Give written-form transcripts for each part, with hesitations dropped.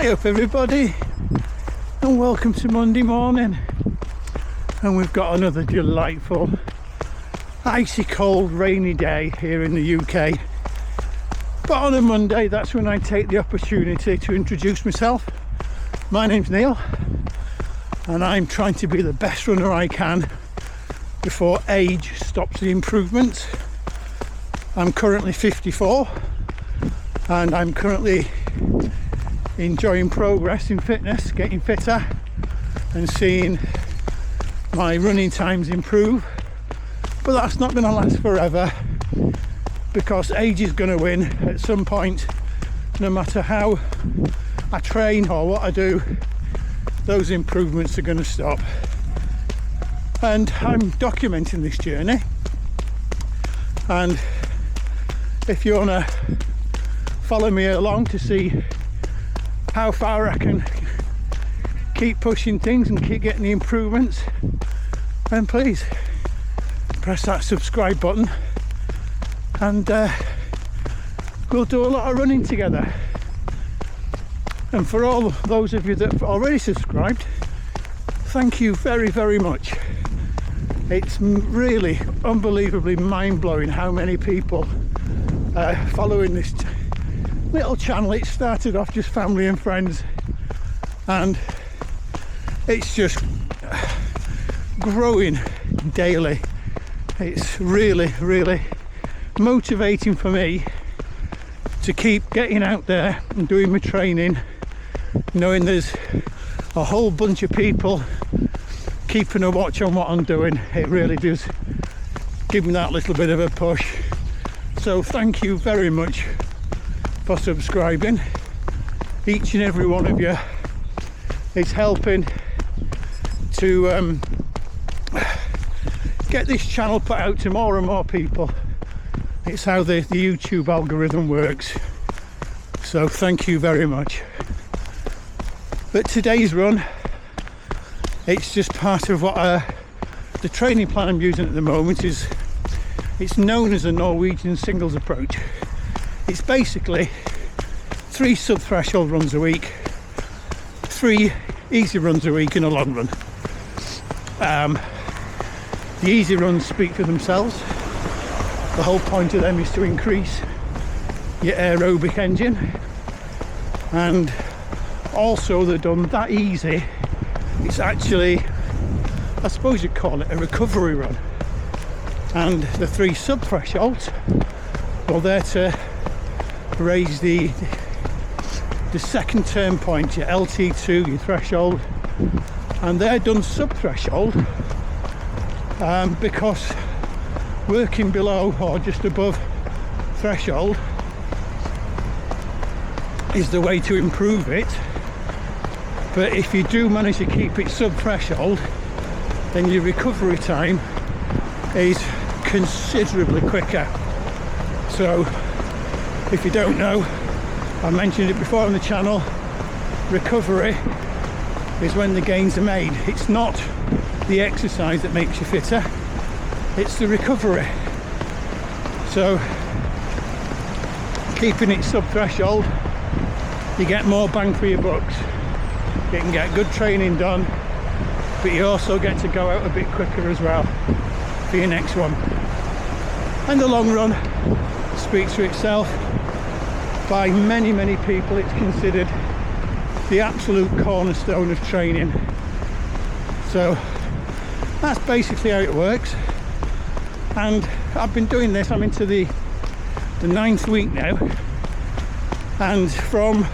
Hi up everybody, and welcome to Monday morning. And we've got another delightful icy cold rainy day here in the UK. But on a Monday, that's when I take the opportunity to introduce myself. My name's Neil, and I'm trying to be the best runner I can before age stops the improvements. I'm currently 54 and I'm currently enjoying progress in fitness, getting fitter and seeing my running times improve. But that's not going to last forever, because age is going to win at some point. No matter how I train or what I do, those improvements are going to stop. And I'm documenting this journey, and if you want to follow me along to see how far I can keep pushing things and keep getting the improvements, then please press that subscribe button, and we'll do a lot of running together. And for all those of you that have already subscribed, thank you very, very much. It's really unbelievably mind-blowing how many people are following this little channel. It started off just family and friends, and it's just growing daily. It's really, really motivating for me to keep getting out there and doing my training, knowing there's a whole bunch of people keeping a watch on what I'm doing. It really does give me that little bit of a push. So thank you very much for subscribing. Each and every one of you is helping to get this channel put out to more and more people. It's how the YouTube algorithm works. So thank you very much. But today's run, it's just part of what the training plan I'm using at the moment is. It's known as a Norwegian Singles Approach. It's basically 3 sub-threshold runs a week, 3 easy runs a week, and a long run. The easy runs speak for themselves. The whole point of them is to increase your aerobic engine, and also they're done that easy. It's actually, I suppose you'd call it a recovery run. And the 3 sub-thresholds, well, they're to raise the second turn point, your LT2, your threshold, and they're done sub-threshold because working below or just above threshold is the way to improve it. But if you do manage to keep it sub-threshold, then your recovery time is considerably quicker. So if you don't know, I mentioned it before on the channel, recovery is when the gains are made. It's not the exercise that makes you fitter, it's the recovery. So keeping it sub-threshold, you get more bang for your bucks. You can get good training done, but you also get to go out a bit quicker as well for your next one. And the long run speaks for itself. By many, many people, it's considered the absolute cornerstone of training. So that's basically how it works. And I've been doing this, I'm into the 9th week now, and from,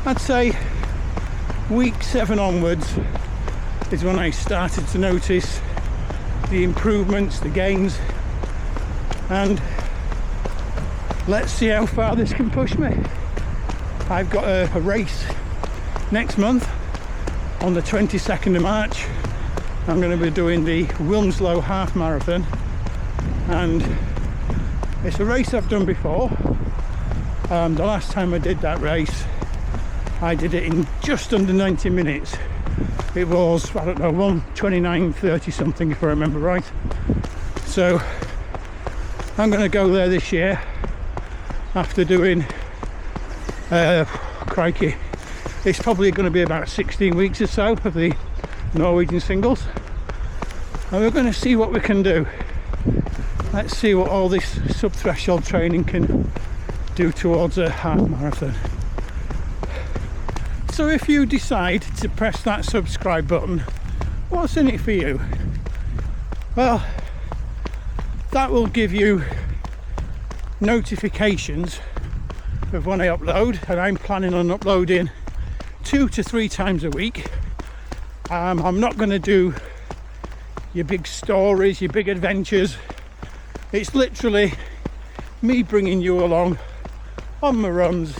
I'd say, week 7 onwards is when I started to notice the improvements, the gains, and let's see how far this can push me. I've got a race next month on the 22nd of March. I'm going to be doing the Wilmslow half marathon, and it's a race I've done before. The last time I did that race, I did it in just under 90 minutes. It was, I don't know, 1:29:30 something, if I remember right. So I'm going to go there this year after doing crikey, It's probably going to be about 16 weeks or so of the Norwegian Singles, and we're going to see what we can do. Let's see what all this sub-threshold training can do towards a half marathon. So if you decide to press that subscribe button, what's in it for you? Well, that will give you notifications of when I upload, and I'm planning on uploading 2 to 3 times a week. I'm not going to do your big stories, your big adventures. It's literally me bringing you along on my runs.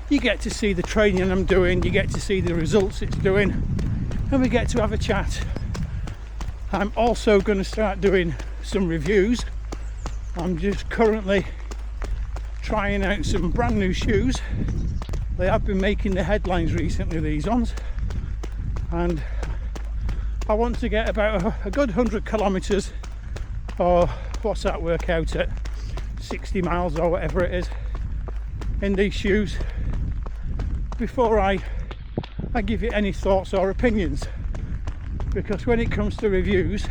You get to see the training I'm doing, you get to see the results it's doing, and we get to have a chat. I'm also going to start doing some reviews. I'm just currently trying out some brand new shoes. They have been making the headlines recently, these ones, and I want to get about a good 100 kilometers, or what's that work out at, 60 miles or whatever it is, in these shoes before I give you any thoughts or opinions, because when it comes to reviews,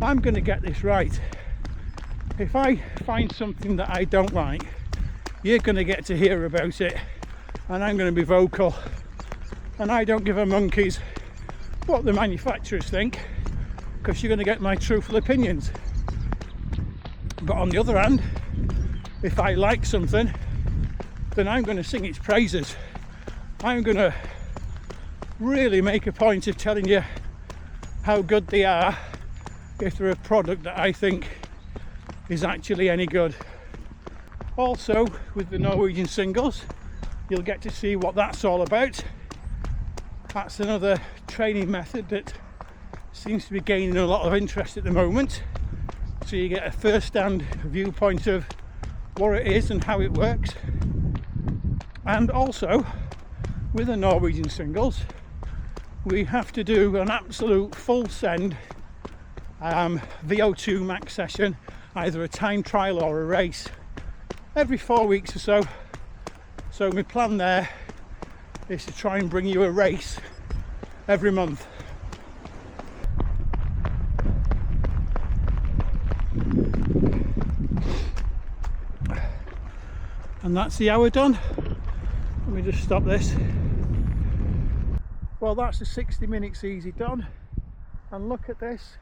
I'm going to get this right. If I find something that I don't like, you're going to get to hear about it, and I'm going to be vocal, and I don't give a monkey's what the manufacturers think, because you're going to get my truthful opinions. But on the other hand, if I like something, then I'm going to sing its praises. I'm going to really make a point of telling you how good they are if they're a product that I think is actually any good. Also, with the Norwegian Singles, you'll get to see what that's all about. That's another training method that seems to be gaining a lot of interest at the moment. So you get a first-hand viewpoint of what it is and how it works. And also, with the Norwegian Singles, we have to do an absolute full send VO2 max session, either a time trial or a race, every 4 weeks or so. So my plan there is to try and bring you a race every month. And that's the hour done. Let me just stop this. Well, that's the 60 minutes easy done. And look at this.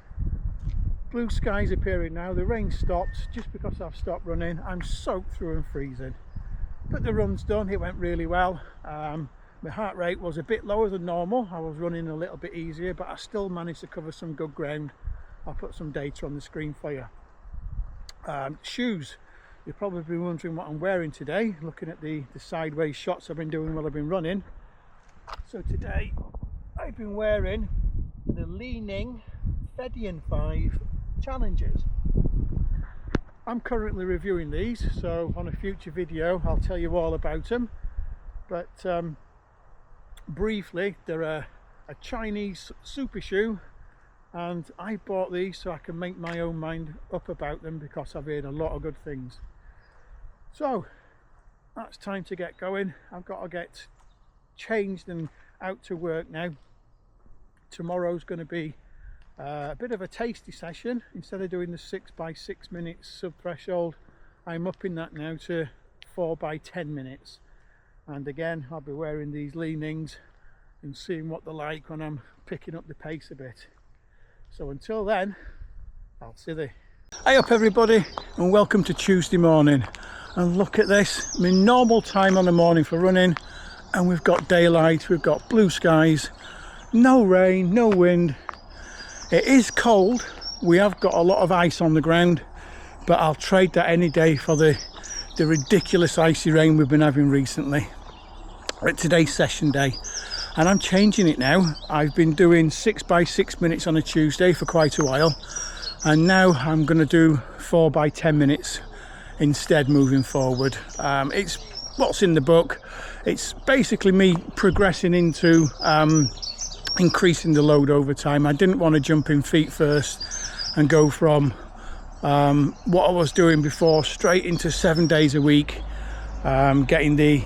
Blue skies appearing now. The rain stopped just because I've stopped running. I'm soaked through and freezing. But the run's done. It went really well. My heart rate was a bit lower than normal. I was running a little bit easier, but I still managed to cover some good ground. I'll put some data on the screen for you. Shoes. You're probably wondering what I'm wearing today, looking at the sideways shots I've been doing while I've been running. So today I've been wearing the Li-Ning Fedian 5 Challengers. I'm currently reviewing these, so on a future video I'll tell you all about them. But briefly, they're a Chinese super shoe, and I bought these so I can make my own mind up about them, because I've heard a lot of good things. So that's time to get going. I've got to get changed and out to work now. Tomorrow's going to be a bit of a tasty session. Instead of doing the 6x6 minutes sub threshold, I'm upping that now to 4x10 minutes. And again, I'll be wearing these Li-Nings and seeing what they're like when I'm picking up the pace a bit. So until then, I'll see you. Hey up everybody, and welcome to Tuesday morning. And look at this, my normal time on the morning for running, and we've got daylight, we've got blue skies, no rain, no wind. It is cold, we have got a lot of ice on the ground, but I'll trade that any day for the ridiculous icy rain we've been having recently. Today's session day, and I'm changing it now. I've been doing 6x6 minutes on a Tuesday for quite a while, and now I'm going to do 4x10 minutes instead moving forward. It's what's in the book. It's basically me progressing into increasing the load over time. I didn't want to jump in feet first and go from what I was doing before straight into 7 days a week, getting the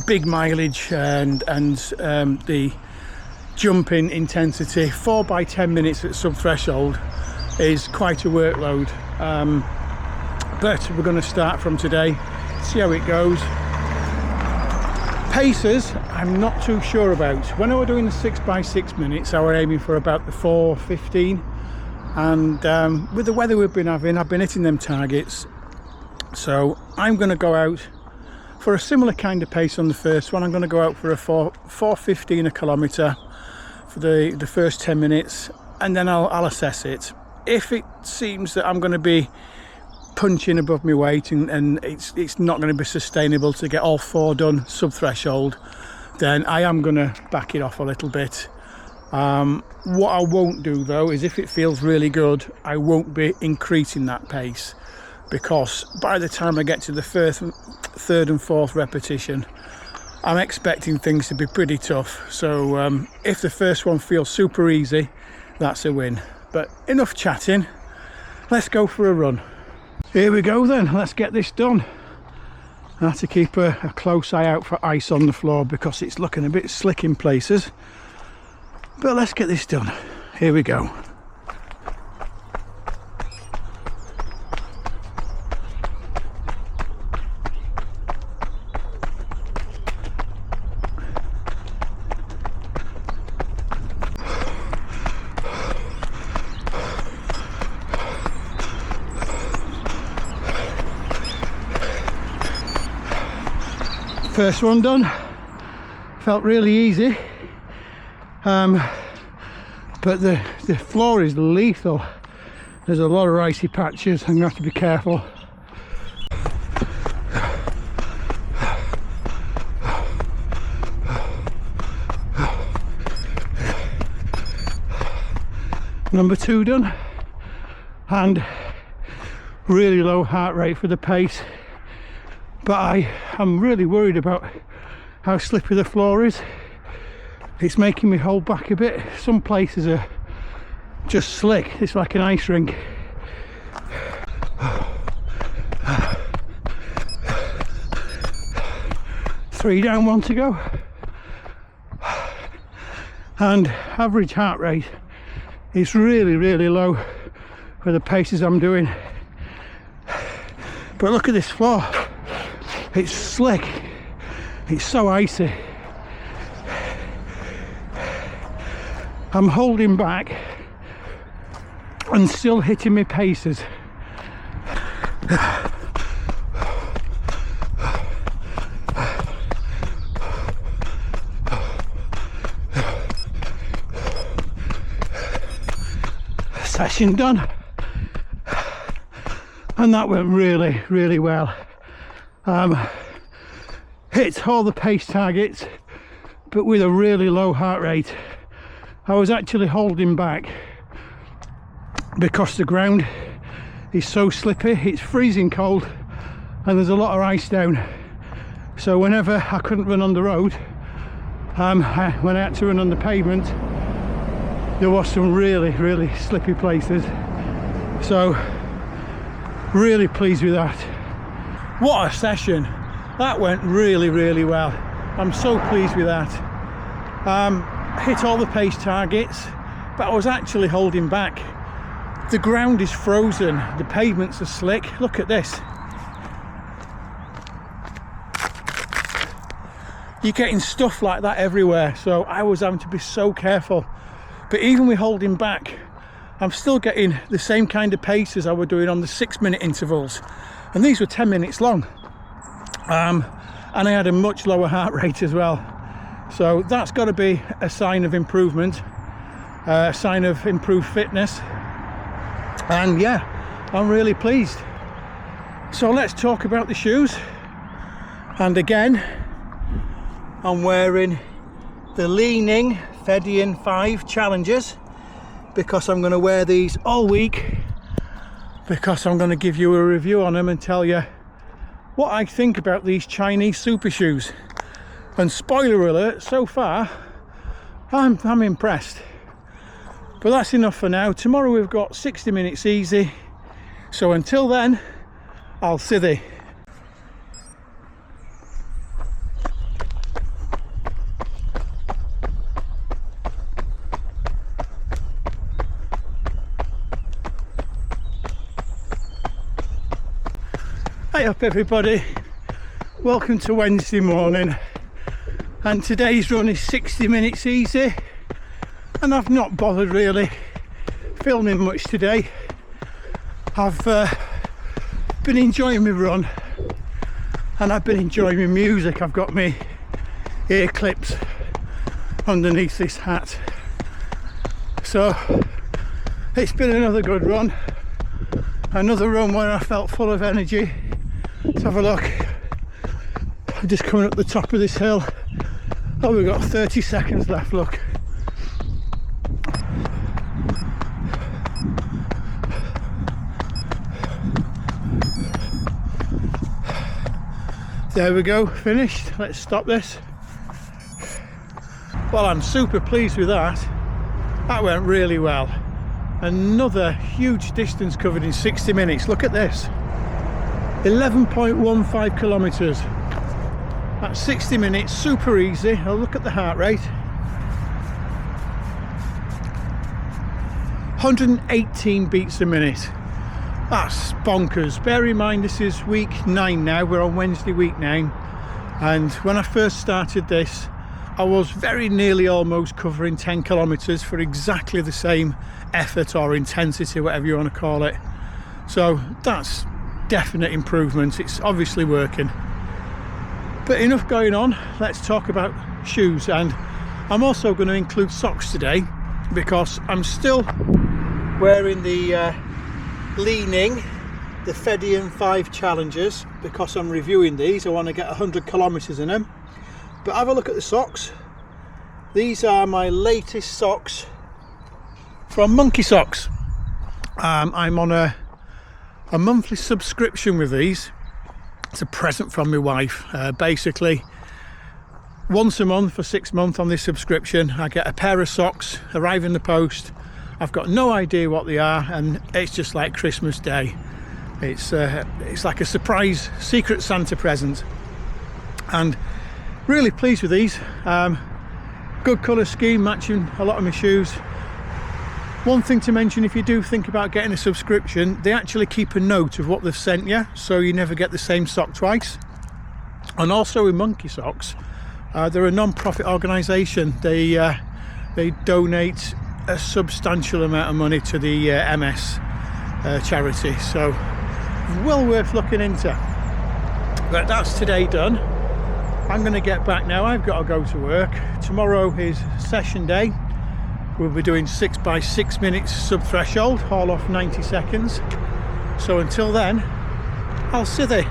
big mileage and the jumping intensity. 4x10 minutes at sub threshold is quite a workload, but we're going to start from today, see how it goes. Paces, I'm not too sure about. When I was doing the 6x6 minutes, I was aiming for about the 4:15, and with the weather we've been having, I've been hitting them targets. So I'm going to go out for a similar kind of pace on the first one. I'm going to go out for a 4:15 a kilometre for the first 10 minutes, and then I'll assess it. If it seems that I'm going to be punching above my weight and it's not going to be sustainable to get all 4 done sub threshold, then I am going to back it off a little bit. What I won't do though is, if it feels really good, I won't be increasing that pace, because by the time I get to the third and fourth repetition, I'm expecting things to be pretty tough. So if the first one feels super easy, that's a win. But enough chatting, let's go for a run. Here we go then, let's get this done. I have to keep a close eye out for ice on the floor because it's looking a bit slick in places. But let's get this done. Here we go. First one done, felt really easy, but the floor is lethal. There's a lot of icy patches. I'm gonna have to be careful. Number 2 done, and really low heart rate for the pace. But I'm really worried about how slippery the floor is. It's making me hold back a bit. Some places are just slick. It's like an ice rink. Three down, 1 to go. And average heart rate is really, really low for the paces I'm doing. But look at this floor. It's slick, it's so icy. I'm holding back and still hitting my paces. Session done, and that went really, really well. Hit all the pace targets, but with a really low heart rate. I was actually holding back because the ground is so slippy. It's freezing cold and there's a lot of ice down, so whenever I couldn't run on the road, when I had to run on the pavement, there was some really, really slippy places. So really pleased with that. What a session. That went really, really well. I'm so pleased with that. Hit all the pace targets, but I was actually holding back. The ground is frozen, the pavements are slick. Look at this. You're getting stuff like that everywhere, so I was having to be so careful. But even with holding back, I'm still getting the same kind of pace as I was doing on the 6-minute intervals. And these were 10 minutes long. And I had a much lower heart rate as well. So that's got to be a sign of improvement, a sign of improved fitness. And yeah, I'm really pleased. So let's talk about the shoes. And again, I'm wearing the Li-Ning Fedian 5 Challengers because I'm going to wear these all week, because I'm going to give you a review on them and tell you what I think about these Chinese super shoes. And spoiler alert, so far I'm impressed. But that's enough for now. Tomorrow we've got 60 minutes easy, so until then, I'll see thee. Hi up everybody, welcome to Wednesday morning, and today's run is 60 minutes easy, and I've not bothered really filming much today. I've been enjoying my run and I've been enjoying my music. I've got my ear clips underneath this hat, so it's been another good run, another run where I felt full of energy. Let's have a look. I'm just coming up the top of this hill. Oh, we've got 30 seconds left, look. There we go, finished. Let's stop this. Well, I'm super pleased with that. That went really well. Another huge distance covered in 60 minutes. Look at this. 11.15 kilometers. That's 60 minutes, super easy. I'll look at the heart rate. 118 beats a minute. That's bonkers. Bear in mind this is week 9 now, we're on Wednesday week 9, and when I first started this I was very nearly almost covering 10 kilometers for exactly the same effort or intensity, whatever you want to call it. So that's definite improvement. It's obviously working. But enough going on, let's talk about shoes. And I'm also going to include socks today because I'm still wearing the Li-Ning Fedian 5 Challengers because I'm reviewing these. I want to get 100 kilometers in them. But have a look at the socks. These are my latest socks from Monkey Socks. I'm on a monthly subscription with these. It's a present from my wife. Basically, once a month for 6 months on this subscription, I get a pair of socks, arrive in the post. I've got no idea what they are, and it's just like Christmas Day. It's like a surprise secret Santa present, and really pleased with these. Good colour scheme, matching a lot of my shoes. One thing to mention, if you do think about getting a subscription, they actually keep a note of what they've sent you, so you never get the same sock twice. And also with Monkey Socks, they're a non-profit organisation. They donate a substantial amount of money to the MS charity, so well worth looking into. But that's today done. I'm going to get back now. I've got to go to work. Tomorrow is session day. We'll be doing 6 by 6 minutes sub threshold, haul off 90 seconds. So until then, I'll see you.